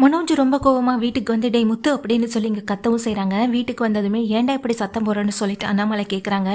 மனோஜ் ரொம்ப கோவமாக வீட்டுக்கு வந்து டே முத்து அப்படின்னு சொல்லி இங்கே கத்தவும் செய்கிறாங்க. வீட்டுக்கு வந்ததுமே ஏன்டா இப்படி சத்தம் போடுறேன்னு சொல்லிட்டு அண்ணாமலை கேட்குறாங்க.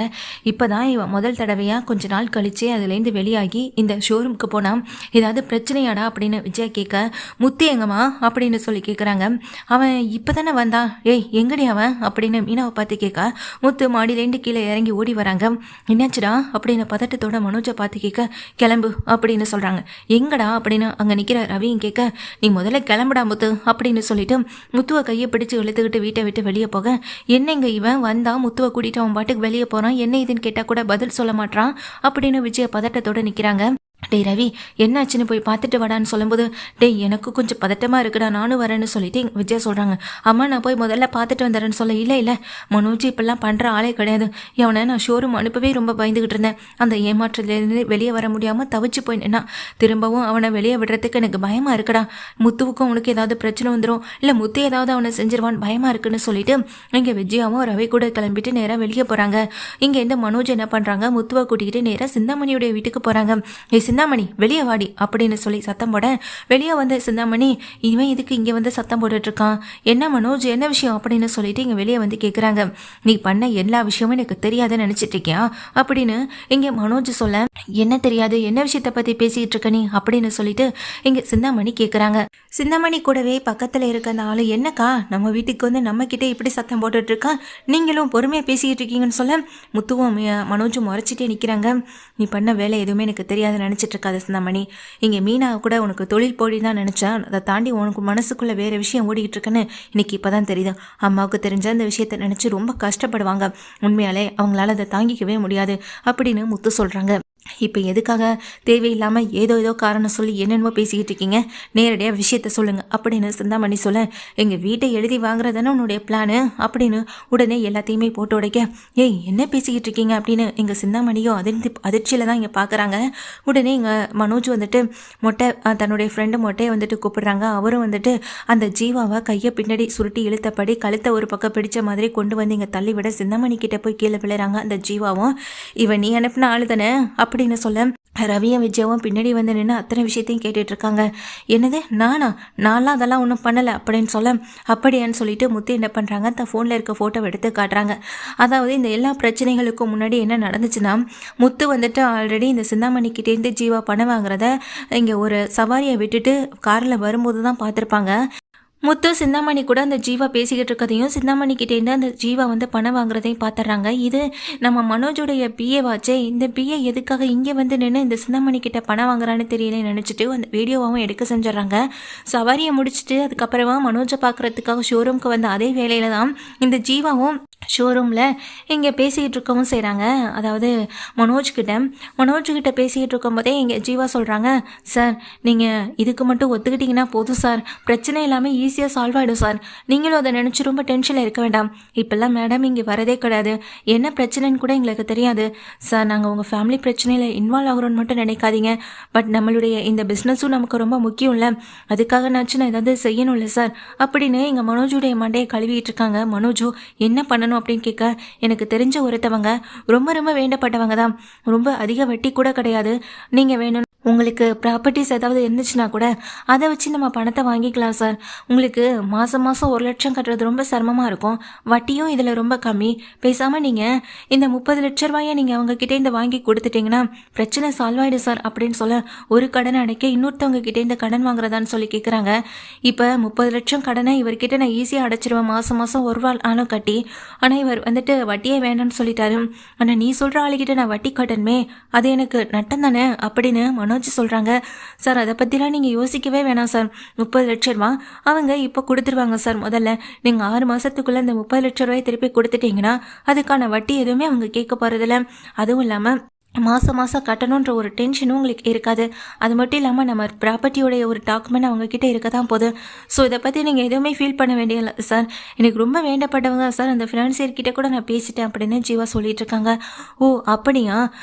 இப்போ தான் இவன் முதல் தடவையாக கொஞ்ச நாள் கழித்து அதுலேருந்து வெளியாகி இந்த ஷோரூமுக்கு போனால் ஏதாவது பிரச்சனையாடா அப்படின்னு விஜயா கேட்க, முத்து எங்கம்மா அப்படின்னு சொல்லி கேட்குறாங்க. அவன் இப்போ தானே வந்தான், ஏய் எங்கடி அவன் அப்படின்னு மீனாவை பார்த்து கேட்க, முத்து மாடியிலேருந்து கீழே இறங்கி ஓடி வராங்க. என்னாச்சுடா அப்படின்னு பதட்டத்தோட மனோஜை பார்த்து கேட்க, கிளம்பு அப்படின்னு சொல்கிறாங்க. எங்கடா அப்படின்னு அங்கே நிற்கிற ரவியும் கேட்க, நீ முதல்ல கிளம்புடா முத்து அப்படின்னு சொல்லிட்டு முத்துவை கையை பிடிச்சு இழுத்துக்கிட்டு வீட்டை விட்டு வெளியே போக, என்னங்க இவன் வந்தா முத்துவை கூட்டிட்டு அவன் பாட்டுக்கு வெளியே போறான், என்ன இதுன்னு கேட்டா கூட பதில் சொல்ல மாட்டான் அப்படின்னு விஜய பதட்டத்தோட நிக்கிறாங்க. டேய் ரவி என்னாச்சுன்னு போய் பார்த்துட்டு வாடான்னு சொல்லும்போது, டேய் எனக்கு கொஞ்சம் பதட்டமாக இருக்குடா நானும் வரேன்னு சொல்லிட்டு விஜயா சொல்கிறாங்க. அம்மா நான் போய் முதல்ல பார்த்துட்டு வந்துடுறேன்னு சொல்ல, இல்லை மனோஜ் இப்பெல்லாம் பண்ணுற ஆளே கிடையாது, அவனை நான் ஷோரூம் அனுப்பவே ரொம்ப பயந்துக்கிட்டு இருந்தேன், அந்த ஏமாற்றத்துலேருந்து வெளியே வர முடியாமல் தவிச்சு போய் நின்னா, திரும்பவும் அவனை வெளியே விடுறதுக்கு எனக்கு பயமாக இருக்குடா, முத்துவுக்கும் அவனுக்கு ஏதாவது பிரச்சனை வந்துடும், இல்லை முத்து ஏதாவது அவனை செஞ்சிருவான் பயமாக இருக்குன்னு சொல்லிட்டு இங்கே விஜயாவும் ரவி கூட கிளம்பிட்டு நேராக வெளியே போகிறாங்க. இங்கே இந்த மனோஜ் என்ன பண்ணுறாங்க, முத்துவை கூட்டிக்கிட்டு நேராக சிந்தாமணியுடைய வீட்டுக்கு போகிறாங்க. சிந்தாமணி வெளியே வாடி அப்படின்னு சொல்லி சத்தம் போட, வெளியே வந்து சிந்தாமணி இவன் இதுக்கு இங்கே வந்து சத்தம் போட்டுட்டு இருக்கான், என்ன மனோஜ் என்ன விஷயம் அப்படின்னு சொல்லிட்டு இங்கே வெளியே வந்து கேட்குறாங்க. நீ பண்ண எல்லா விஷயமும் எனக்கு தெரியாதுன்னு நினச்சிட்டு இருக்கியா அப்படின்னு இங்கே மனோஜ் சொல்ல, என்ன தெரியாது என்ன விஷயத்தை பற்றி பேசிகிட்டு இருக்க நீ அப்படின்னு சொல்லிட்டு இங்கே சிந்தாமணி கேட்குறாங்க. சிந்தாமணி கூடவே பக்கத்தில் இருக்க அந்த ஆளு, என்னக்கா நம்ம வீட்டுக்கு வந்து நம்மக்கிட்டே இப்படி சத்தம் போட்டுட்டு இருக்கா, நீங்களும் பொறுமையாக பேசிக்கிட்டு இருக்கீங்கன்னு சொல்ல, முத்துவும் மனோஜும் முறைச்சிட்டே நிற்கிறாங்க. நீ பண்ண வேலை எதுவுமே எனக்கு தெரியாதுன்னு நினச்சிட்டு இருக்காது சிந்தாமணி, இங்கே மீனா கூட உனக்கு தொழில் போடி தான் நினச்சேன், அதை தாண்டி உனக்கு மனசுக்குள்ளே வேறு விஷயம் ஓடிக்கிட்டு இருக்குன்னு இன்னைக்கு இப்போ தான் தெரியுது. அம்மாவுக்கு தெரிஞ்ச அந்த விஷயத்தை நினச்சி ரொம்ப கஷ்டப்படுவாங்க, உண்மையாலே அவங்களால அதை தாங்கிக்கவே முடியாது அப்படின்னு முத்து சொல்கிறாங்க. இப்போ எதுக்காக தேவையில்லாமல் ஏதோ காரணம் சொல்லி என்னென்னமோ பேசிக்கிட்டு இருக்கீங்க, நேரடியாக விஷயத்த சொல்லுங்கள் அப்படின்னு சிந்தாமணி சொல்ல, எங்கள் வீட்டை எழுதி வாங்குறதானே உன்னுடைய பிளானு அப்படின்னு உடனே எல்லாத்தையுமே போட்டு உடைக்க, ஏய் என்ன பேசிக்கிட்டு இருக்கீங்க அப்படின்னு எங்கள் சிந்தாமணியும் அதிர்ச்சியில் தான் இங்கே பார்க்குறாங்க. உடனே இங்கே மனோஜ் வந்துட்டு மொட்டை தன்னுடைய ஃப்ரெண்டு மொட்டையை வந்துட்டு கூப்பிடுறாங்க. அவரும் வந்துட்டு அந்த ஜீவாவை கையை பின்னாடி சுருட்டி இழுத்தபடி கழுத்தை ஒரு பக்கம் பிடிச்ச மாதிரி கொண்டு வந்து இங்கே தள்ளிவிட சிந்தாமணி கிட்டே போய் கீழே விழுறாங்க. அந்த ஜீவாவும், இவன் நீ அனுப்பின ஆளு தானே அப்படின்னு சொல்ல, ரவியும் விஜயாவும் பின்னாடி வந்து நின்று அத்தனை விஷயத்தையும் கேட்டுட்டு இருக்காங்க. என்னது நான்லாம் அதெல்லாம் ஒன்றும் பண்ணலை அப்படின்னு சொல்ல, அப்படியான்னு சொல்லிட்டு முத்து என்ன பண்ணுறாங்க, தன் ஃபோனில் இருக்க ஃபோட்டோவை எடுத்து காட்டுறாங்க. அதாவது இந்த எல்லா பிரச்சனைகளுக்கும் முன்னாடி என்ன நடந்துச்சுன்னா, முத்து வந்துட்டு ஆல்ரெடி இந்த சிந்தாமணிக்கிட்டேருந்து ஜீவா பணம் வாங்குறத இங்கே ஒரு சவாரியை விட்டுட்டு காரில் வரும்போது தான் பார்த்துருப்பாங்க. முத்து சிந்தாமணி கூட அந்த ஜீவா பேசிக்கிட்டு இருக்கதையும் சிந்தாமணிக்கிட்டேருந்து அந்த ஜீவா வந்து பணம் வாங்குறதையும் பார்த்துட்றாங்க. இது நம்ம மனோஜோடைய பிஏ வாச்சே, இந்த பிஏ எதுக்காக இங்கே வந்து நின்று இந்த சிந்தாமணிக்கிட்ட பணம் வாங்குறான்னு தெரியல நினச்சிட்டு அந்த வீடியோவாகவும் எடுக்க செஞ்சிடறாங்க. சவாரியை முடிச்சுட்டு அதுக்கப்புறமா மனோஜை பார்க்குறதுக்காக ஷோரூமுக்கு வந்த அதே வேலையில் தான் இந்த ஜீவாவும் ஷோரூமில் இங்கே பேசிக்கிட்டு இருக்கவும் செய்கிறாங்க. அதாவது மனோஜ்கிட்ட பேசிக்கிட்டு இருக்கும்போதே இங்கே ஜீவா சொல்கிறாங்க, சார் நீங்கள் இதுக்கு மட்டும் ஒத்துக்கிட்டிங்கன்னா போதும் சார், பிரச்சனை இல்லாமல் ஈஸியாக சால்வ் ஆகிடும் சார், நீங்களும் அதை நினச்சி ரொம்ப டென்ஷனில் இருக்க வேண்டாம், இப்போல்லாம் மேடம் இங்கே வரதே கிடையாது, என்ன பிரச்சனைன்னு கூட எங்களுக்கு தெரியாது சார், நாங்கள் உங்கள் ஃபேமிலி பிரச்சனையில் இன்வால்வ் ஆகிறோன்னு மட்டும் நினைக்காதீங்க, பட் நம்மளுடைய இந்த பிஸ்னஸும் நமக்கு ரொம்ப முக்கியம் இல்லை, அதுக்காக நான் ஏதாவது செய்யணும்ல சார் அப்படின்னு எங்கள் மனோஜுடைய மண்டையை கழுவிட்டு இருக்காங்க. மனோஜு என்ன பண்ணணும் அப்படின்னு கேட்க, எனக்கு தெரிஞ்ச ஒருத்தவங்க ரொம்ப வேண்டப்பட்டவங்க தான், ரொம்ப அதிக வட்டி கூட கிடையாது, நீங்கள் வேணும் உங்களுக்கு ப்ராப்பர்ட்டிஸ் ஏதாவது இருந்துச்சுன்னா கூட அதை வச்சு நம்ம பணத்தை வாங்கிக்கலாம் சார், உங்களுக்கு மாதம் 1 லட்சம் கட்டுறது ரொம்ப சிரமமாக இருக்கும், வட்டியும் இதில் ரொம்ப கம்மி, பேசாமல் நீங்கள் இந்த 30 லட்ச ரூபாயை நீங்கள் அவங்கக்கிட்டே இந்த வாங்கி கொடுத்துட்டிங்கன்னா பிரச்சனை சால்வ் ஆகிடும் சார் அப்படின்னு சொல்ல, ஒரு கடனை அடைக்க இன்னொருத்தவங்க கிட்டே இந்த கடன் வாங்குறதான்னு சொல்லி கேட்குறாங்க. இப்போ 30 லட்சம் கடனை இவர்கிட்ட நான் ஈஸியாக அடைச்சிருவேன், மாதம் 1 ரூபா ஆனும் கட்டி, ஆனால் இவர் வந்துட்டு வட்டியே வேண்டாம்னு சொல்லிட்டாரு, ஆனால் நீ சொல்கிற ஆளுகிட்ட நான் வட்டி கட்டணுமே அது எனக்கு நட்டம் தானே அப்படின்னு மனோஜ் சொல்கிறாங்க. சார் அதை பற்றிலாம் நீங்கள் யோசிக்கவே வேணாம் சார், 30 லட்ச ரூபா அவங்க இப்போ கொடுத்துருவாங்க சார், முதல்ல நீங்கள் 6 மாதத்துக்குள்ளே இந்த 30 லட்ச ரூபாயை திருப்பி கொடுத்துட்டீங்கன்னா அதுக்கான வட்டி எதுவுமே அவங்க கேட்க போகிறதில்ல, அதுவும் இல்லாமல் மாதம் கட்டணுன்ற ஒரு டென்ஷனும் உங்களுக்கு இருக்காது, அது மட்டும் இல்லாமல் நம்ம ப்ராப்பர்ட்டியோடைய ஒரு டாக்குமெண்ட் அவங்கக்கிட்ட இருக்க தான் போகுது, ஸோ இதை பற்றி நீங்கள் எதுவுமே ஃபீல் பண்ண வேண்டிய சார், எனக்கு ரொம்ப வேண்டப்பட்டவங்க சார், அந்த ஃபினான்சியர்கிட்ட கூட நான் பேசிட்டேன் அப்படின்னு ஜீவா சொல்லிட்டு இருக்காங்க. ஓ அப்படியா,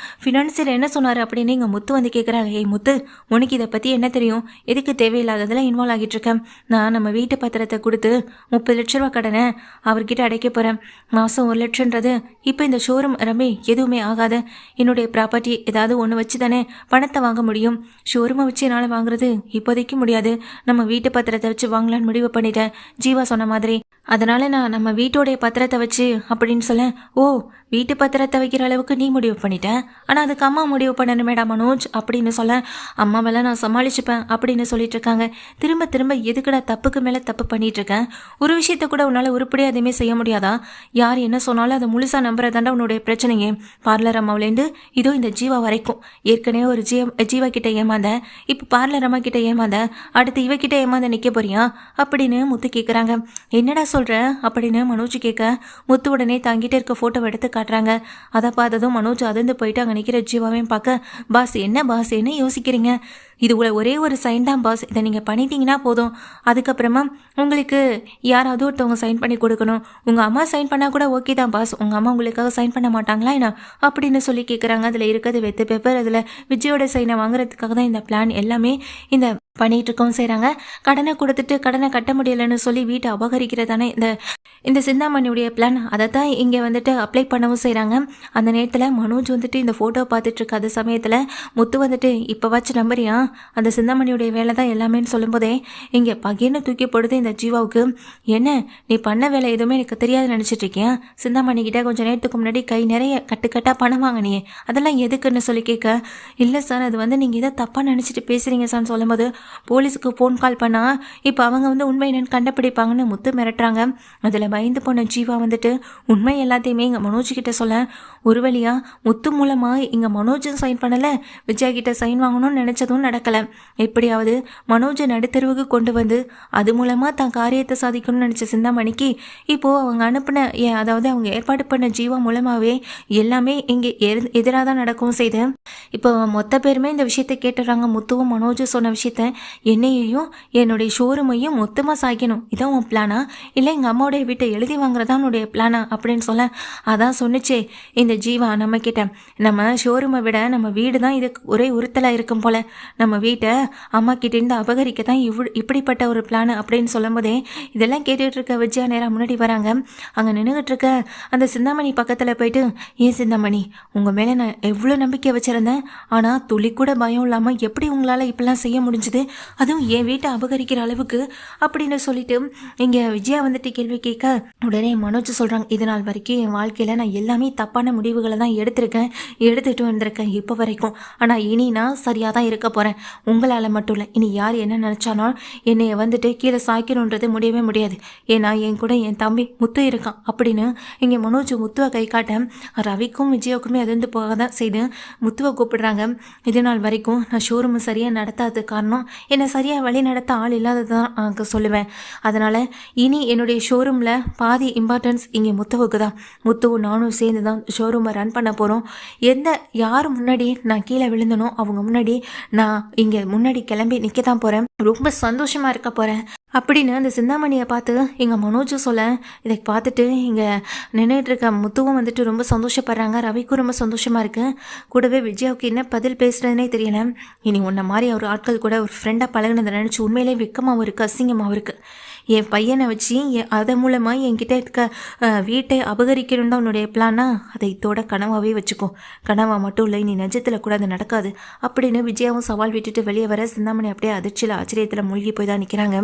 ஃபினான்சியர் என்ன சொன்னார் அப்படின்னு இங்கே முத்து வந்து கேட்குறாங்க. ஏய் முத்து, உனக்கு இதை பற்றி என்ன தெரியும், எதுக்கு தேவையில்லாததெல்லாம் இன்வால்வ் ஆகிட்டு இருக்கேன், நான் நம்ம வீட்டு பத்திரத்தை கொடுத்து 30 லட்ச ரூபா கடனை அவர்கிட்ட அடைக்க போகிறேன், மாதம் 1 லட்சன்றது இப்போ இந்த ஷோரூம் ரமே எதுவுமே ஆகாது, என்னுடைய ப்ராப்பர்ட்டி ஏதாவது ஒன்று வச்சு தானே பணத்தை வாங்க முடியும். ஷோரூமை வச்சு என்னால் வாங்குறது இப்போதைக்கு முடியாது. நம்ம வீட்டு பத்திரத்தை வச்சு வாங்கலான்னு முடிவு பண்ணிட்டேன் ஜீவா சொன்ன மாதிரி. அதனால நான் நம்ம வீட்டோடைய பத்திரத்தை வச்சு அப்படின்னு சொல்ல, ஓ வீட்டு பத்திரத்தை வைக்கிற அளவுக்கு நீ முடிவு பண்ணிட்ட, ஆனால் அதுக்கு அம்மா முடிவு பண்ணணுமேடா மனோஜ் அப்படின்னு சொல்ல, அம்மாவெல்லாம் நான் சமாளிச்சுப்பேன் அப்படின்னு சொல்லிட்டு இருக்காங்க. திரும்ப திரும்ப எதுக்குடா தப்புக்கு மேலே தப்பு பண்ணிட்டு இருக்கேன்? ஒரு விஷயத்த கூட உன்னால் உருப்படியாக எதுவுமே செய்ய முடியாதா? யார் என்ன சொன்னாலும் அதை முழுசாக நம்புறதாண்டா உன்னுடைய பிரச்சனையே. பார்லர் அம்மாவிலேருந்து இதோ இந்த ஜீவா வரைக்கும். ஏற்கனவே ஒரு ஜீவா கிட்ட ஏமாந்த, இப்போ பார்லர் அம்மா கிட்ட ஏமாந்த, அடுத்து இவகிட்ட ஏமாந்த நிற்க போறியா அப்படின்னு முத்து கேட்குறாங்க. என்னடா சொல்ற அப்படின்னு மனோஜ் கேட்க, முத்து உடனே தாங்கிட்டு இருக்க ஃபோட்டோவை எடுத்து காட்டுறாங்க. அதை பார்த்ததும் மனோஜ் அதிர்ந்து போயிட்டு அங்கே நிற்கிற ஜீவாவையும் பார்க்க, பாஸ் என்ன யோசிக்கிறீங்க? இது ஒரே ஒரு சைன் தான் பாஸ், இதை நீங்கள் பண்ணிட்டீங்கன்னா போதும். அதுக்கப்புறமா உங்களுக்கு யாராவது ஒருத்தவங்க சைன் பண்ணி கொடுக்கணும். உங்கள் அம்மா சைன் பண்ணால் கூட ஓகே தான் பாஸ், உங்கள் அம்மா உங்களுக்காக சைன் பண்ண மாட்டாங்களா என்ன அப்படின்னு சொல்லி கேட்குறாங்க. அதில் இருக்கிறது வெத்து பேப்பர், அதில் விஜயோட சைனை வாங்குறதுக்காக தான் இந்த பிளான் எல்லாமே இந்த பண்ணிட்டு இருக்கவும் செய்கிறாங்க. கடனை கொடுத்துட்டு கடனை கட்ட முடியலைன்னு சொல்லி வீட்டை அபகரிக்கிறதானே இந்த சிந்தாமணியுடைய பிளான். அதை தான் இங்கே வந்துட்டு அப்ளை பண்ணவும் செய்கிறாங்க. அந்த நேரத்தில் மனோஜ் வந்துட்டு இந்த ஃபோட்டோ பார்த்துட்டு இருக்க அந்த சமயத்தில் முத்து வந்துட்டு இப்போ வச்சு நம்புறியா, அந்த சிந்தாமணியுடைய வேலை தான் எல்லாமேன்னு சொல்லும்போதே இங்கே பகிர்னு தூக்கி போடுது இந்த ஜீவாவுக்கு. என்ன நீ பண்ண வேலை எதுவுமே எனக்கு தெரியாது நினச்சிட்டு இருக்கேன்? சிந்தாமணி கிட்ட கொஞ்சம் நேரத்துக்கு முன்னாடி கை நிறைய கட்டுக்கட்டாக பணம் வாங்கினியே, அதெல்லாம் எதுக்குன்னு சொல்லி கேட்க, இல்லை சார் அது வந்து நீங்கள் இதை தப்பாக நினச்சிட்டு பேசுகிறீங்க சார்னு சொல்லும்போது, போலீஸுக்கு ஃபோன் கால் பண்ணால் இப்போ அவங்க வந்து உண்மை என்னன்னு கண்டுபிடிப்பாங்கன்னு முத்து மிரட்டுறாங்க. அதில் பயந்து போன ஜீவா வந்துட்டு உண்மை எல்லாத்தையுமே இங்கே மனோஜ் கிட்ட சொல்ல, ஒரு வழியாக முத்து மூலமாக இங்கே மனோஜும் சைன் பண்ணலை, விஜயா கிட்ட சைன் வாங்கணும்னு நினச்சதும் நடக்கலை. எப்படியாவது மனோஜை நடுத்தருவுக்கு கொண்டு வந்து அது மூலமாக தான் காரியத்தை சாதிக்கணும்னு நினச்ச சிந்தாமணிக்கு இப்போது அவங்க அனுப்பின அதாவது அவங்க ஏற்பாடு பண்ண ஜீவா மூலமாகவே எல்லாமே இங்கே எதிராக தான் நடக்கவும் செய்து இப்போ மொத்த பேருமே இந்த விஷயத்தை கேட்டுடுறாங்க. முத்துவும் மனோஜும் சொன்ன விஷயத்த, என்னையையும் என்னுடைய ஷோரூமையும் மொத்தமாக சாய்க்கணும், இதான் உன் பிளானா, இல்லை எங்கள் அம்மாவுடைய வீட்டை எழுதி வாங்குறதா உன்னுடைய பிளானா அப்படின்னு சொல்ல, அதான் சொன்னிச்சே இந்த ஜீவா நம்ம கிட்ட, நம்ம ஷோரூமை விட நம்ம வீடு தான் இதுக்கு ஒரே உறுத்தலாக இருக்கும் போல், நம்ம வீட்டை அம்மா கிட்டேருந்து அபகரிக்க தான் இப்படிப்பட்ட ஒரு பிளான் அப்படின்னு சொல்லும் போதே இதெல்லாம் கேட்டுட்டு இருக்க விஜயா நேரம் முன்னாடி வராங்க. அங்கே நின்றுகிட்டு இருக்க அந்த சிந்தாமணி பக்கத்தில் போயிட்டு, ஏன் சிந்தாமணி உங்கள் மேலே நான் எவ்வளோ நம்பிக்கை வச்சுருந்தேன், ஆனால் துளி கூட பயம் இல்லாமல் எப்படி உங்களால் இப்படிலாம் செய்ய முடிஞ்சுது, அதுவும் என் வீட்டை அபகரிக்கிற அளவுக்கு அப்படின்னு சொல்லிட்டு இங்கே விஜயா வந்துட்டு கேள்வி கேட்க, உடனே மனோஜ் சொல்கிறாங்க, இது நாள் வரைக்கும் என் வாழ்க்கையில் நான் எல்லாமே தப்பான முடிவுகளை தான் எடுத்துகிட்டு வந்திருக்கேன் இப்போ வரைக்கும். ஆனால் இனி நான் சரியாக தான் இருக்க போகிறேன். உங்களால் மட்டும் இல்லை, இனி யார் என்ன நினச்சாலும் என்னைய வந்துட்டு கீழே சாய்க்கணுன்றது முடியவே முடியாது. ஏன்னா என் கூட என் தம்பி முத்து இருக்கான் அப்படின்னு இங்கே மனோஜ் முத்துவை கை காட்ட, ரவிக்கும் விஜயாவுக்குமே அது வந்து போக தான் செய்து முத்துவை கூப்பிடுறாங்க. இது நாள் வரைக்கும் நான் ஷோரூம் சரியாக நடத்தாத காரணம் என்னை சரியாக வழி நடத்த ஆள் இல்லாததான் சொல்லுவேன். அதனால் இனி என்னுடைய ஷோரூமில் பாதி இம்பார்ட்டன்ஸ் இங்கே முத்துவுக்கு தான். முத்துவும் நானும் சேர்ந்து தான் ஷோரூமை ரன் பண்ண போகிறோம். யார் முன்னாடி நான் கீழே விழுந்தனோ அவங்க முன்னாடி நான் இங்கே முன்னாடி கிளம்பி நிற்க தான் போகிறேன். ரொம்ப சந்தோஷமாக இருக்க போகிறேன் அப்படின்னு அந்த சிந்தாமணியை பார்த்து எங்கள் மனோஜும் சொல்ல, இதை பார்த்துட்டு இங்கே நின்றுட்டு இருக்க முத்துவும் வந்துட்டு ரொம்ப சந்தோஷப்படுறாங்க. ரவிக்கும் ரொம்ப சந்தோஷமாக இருக்குது. கூடவே விஜயாவுக்கு என்ன பதில் பேசுகிறதுனே தெரியல. இனி உன்ன மாதிரி ஒரு ஆட்கள் கூட ஒரு ஃப்ரெண்டாக பழகினதை நினச்சி உண்மையிலே வெக்கமாகவும் இருக்குது, அசிங்கமாகவும் இருக்குது. என் பையனை வச்சு அதன் மூலமாக என்கிட்ட இருக்க வீட்டை அபகரிக்கணும் தான் உன்னுடைய பிளானா, அதை இதோட கனவாகவே வச்சுக்கோ. கனவா மட்டும் இல்லை, நீ நிஜத்தில் கூட அது நடக்காது அப்படின்னு விஜயாவும் சவால் விட்டுட்டு வெளியே வர சிந்தாமணி அப்படியே அதிர்ச்சியில் ஆச்சரியத்தில் மூழ்கி போய் தான் நிற்கிறாங்க.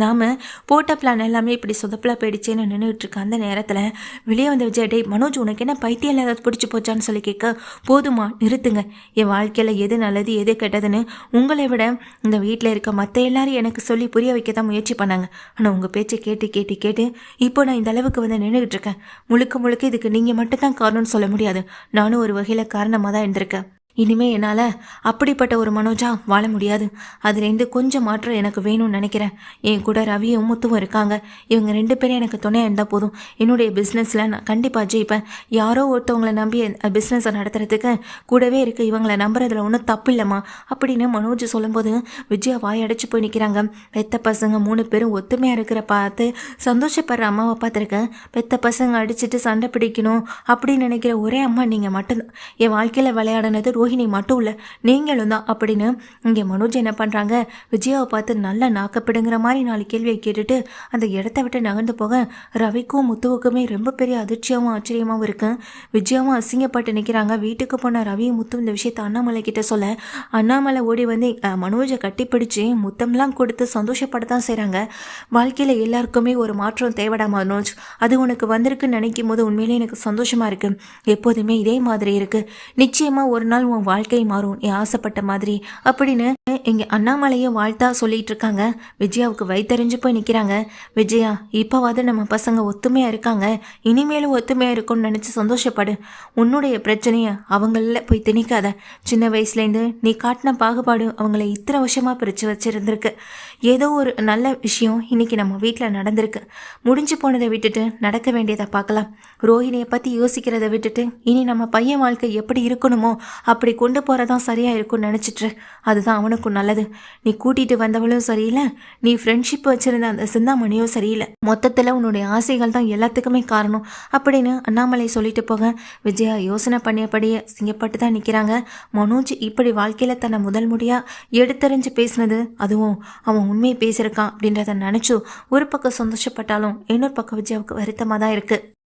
நாம் போட்ட பிளான் எல்லாமே இப்படி சொதப்பில் போயிடுச்சேன்னு நின்றுட்டு இருக்க அந்த நேரத்தில் வெளியே வந்த விஜய், டே மனோஜ் உனக்கு என்ன பைத்தியம் ஏதாவது பிடிச்சி போச்சான்னு சொல்லி கேட்க, போதுமா நிறுத்துங்க, என் வாழ்க்கையில் எது நல்லது எது கெட்டதுன்னு உங்களை விட இந்த வீட்டில் இருக்க மற்ற எல்லாரும் எனக்கு சொல்லி புரிய வைக்க தான் முயற்சி பண்ணாங்க. ஆனால் உங்கள் பேச்சை கேட்டு இப்போ நான் இந்த அளவுக்கு வந்து நின்றுக்கிட்டு இருக்கேன். முழுக்க இதுக்கு நீங்கள் மட்டும்தான் காரணம்னு சொல்ல முடியாது, நானும் ஒரு வகையில் காரணமாக தான் இருந்திருக்கேன். இனிமேல் என்னால் அப்படிப்பட்ட ஒரு மனோஜா வாழ முடியாது. அதுலேருந்து கொஞ்சம் மாற்றம் எனக்கு வேணும்னு நினைக்கிறேன். என் கூட ரவியும் முத்துவும் இருக்காங்க. இவங்க 2 பேரும் எனக்கு துணையாக இருந்தால் போதும். என்னுடைய பிஸ்னஸில் நான் கண்டிப்பாக ஜெயிப்பேன். யாரோ ஒருத்தவங்களை நம்பி பிஸ்னஸை நடத்துறதுக்கு கூடவே இருக்குது, இவங்களை நம்புறதுல ஒன்றும் தப்பு இல்லைம்மா அப்படின்னு மனோஜ் சொல்லும்போது விஜயா வாயடைச்சு போய் நிற்கிறாங்க. பெத்த பசங்க 3 பேரும் ஒத்துமையாக இருக்கிற பார்த்து சந்தோஷப்படுற அம்மாவை பார்த்துருக்கேன். பெத்த பசங்க அடிச்சுட்டு சண்டை பிடிக்கணும் அப்படின்னு நினைக்கிற ஒரே அம்மா நீங்கள் மட்டும்தான். என் வாழ்க்கையில் விளையாடினது ரோஹிணி மட்டும் இல்லை நீங்களும் தான் அப்படின்னு இங்கே மனோஜ் என்ன பண்ணுறாங்க, விஜயாவை பார்த்து நல்லா நாக்கப்பிடுங்கிற மாதிரி 4 கேள்வியை கேட்டுட்டு அந்த இடத்த விட்டு நகர்ந்து போக ரவிக்கும் முத்துவுக்குமே ரொம்ப பெரிய அதிர்ச்சியாகவும் ஆச்சரியமாகவும் இருக்கு. விஜயாவும் அசிங்கப்பட்டு நிற்கிறாங்க. வீட்டுக்கு போன ரவியும் முத்து இந்த விஷயத்த அண்ணாமலை கிட்ட சொல்ல அண்ணாமலை ஓடி வந்து மனோஜை கட்டிப்பிடிச்சு முத்தம்லாம் கொடுத்து சந்தோஷப்படத்தான் செய்கிறாங்க. வாழ்க்கையில் எல்லாருக்குமே ஒரு மாற்றம் தேவைடா மனோஜ், அது உனக்கு வந்திருக்குன்னு நினைக்கும் போது உண்மையிலே எனக்கு சந்தோஷமாக இருக்குது. எப்போதுமே இதே மாதிரி இருக்குது, நிச்சயமாக ஒரு நாள் உன் வாழ்க்கை மாறும் நீ ஆசைப்பட்ட மாதிரி அப்படின்னு இங்கே அண்ணாமலையும் வாழ்த்தா சொல்லிட்டு இருக்காங்க. விஜயாவுக்கு வயிற்றறிஞ்சு போய் நிற்கிறாங்க. விஜயா, இப்போவாது நம்ம பசங்க ஒத்துமையாக இருக்காங்க, இனிமேலும் ஒத்துமையாக இருக்கும்னு நினச்சி சந்தோஷப்படு. உன்னுடைய பிரச்சனையை அவங்கள போய் திணிக்காத. சின்ன வயசுலேருந்து நீ காட்டின பாகுபாடு அவங்கள இத்தனை வருஷமாக பிரித்து வச்சுருந்துருக்கு. ஏதோ ஒரு நல்ல விஷயம் இன்னைக்கு நம்ம வீட்டில் நடந்திருக்கு. முடிஞ்சு போனதை விட்டுட்டு நடக்க வேண்டியதை பார்க்கலாம். ரோஹிணியை பற்றி யோசிக்கிறத விட்டுட்டு இனி நம்ம பையன் வாழ்க்கை எப்படி இருக்கணுமோ அப்படி கொண்டு போகிறதான் சரியாக இருக்கும்னு நினச்சிட்டு அதுதான் அவனுக்கும் நல்லது. நீ கூட்டிகிட்டு வந்தவளும் சரியில்லை, நீ ஃப்ரெண்ட்ஷிப் வச்சுருந்த அந்த சிந்தாமணியும் சரியில்லை. மொத்தத்தில் உன்னுடைய ஆசைகள் தான் எல்லாத்துக்குமே காரணம் அப்படின்னு அண்ணாமலை சொல்லிட்டு போக விஜயா யோசனை பண்ணியபடியே சிங்கப்பட்டு தான் நிற்கிறாங்க. மனோஜ் இப்படி வாழ்க்கையில் தன்னை முதல் முறையாக எடுத்தறிஞ்சு பேசினது, அதுவும் அவன் உண்மையை பேசியிருக்கான் அப்படின்றத நினச்சோ ஒரு பக்கம் சந்தோஷப்பட்டாலும் இன்னொரு பக்கம் விஜயாவுக்கு வருத்தமாக தான் இருக்குது.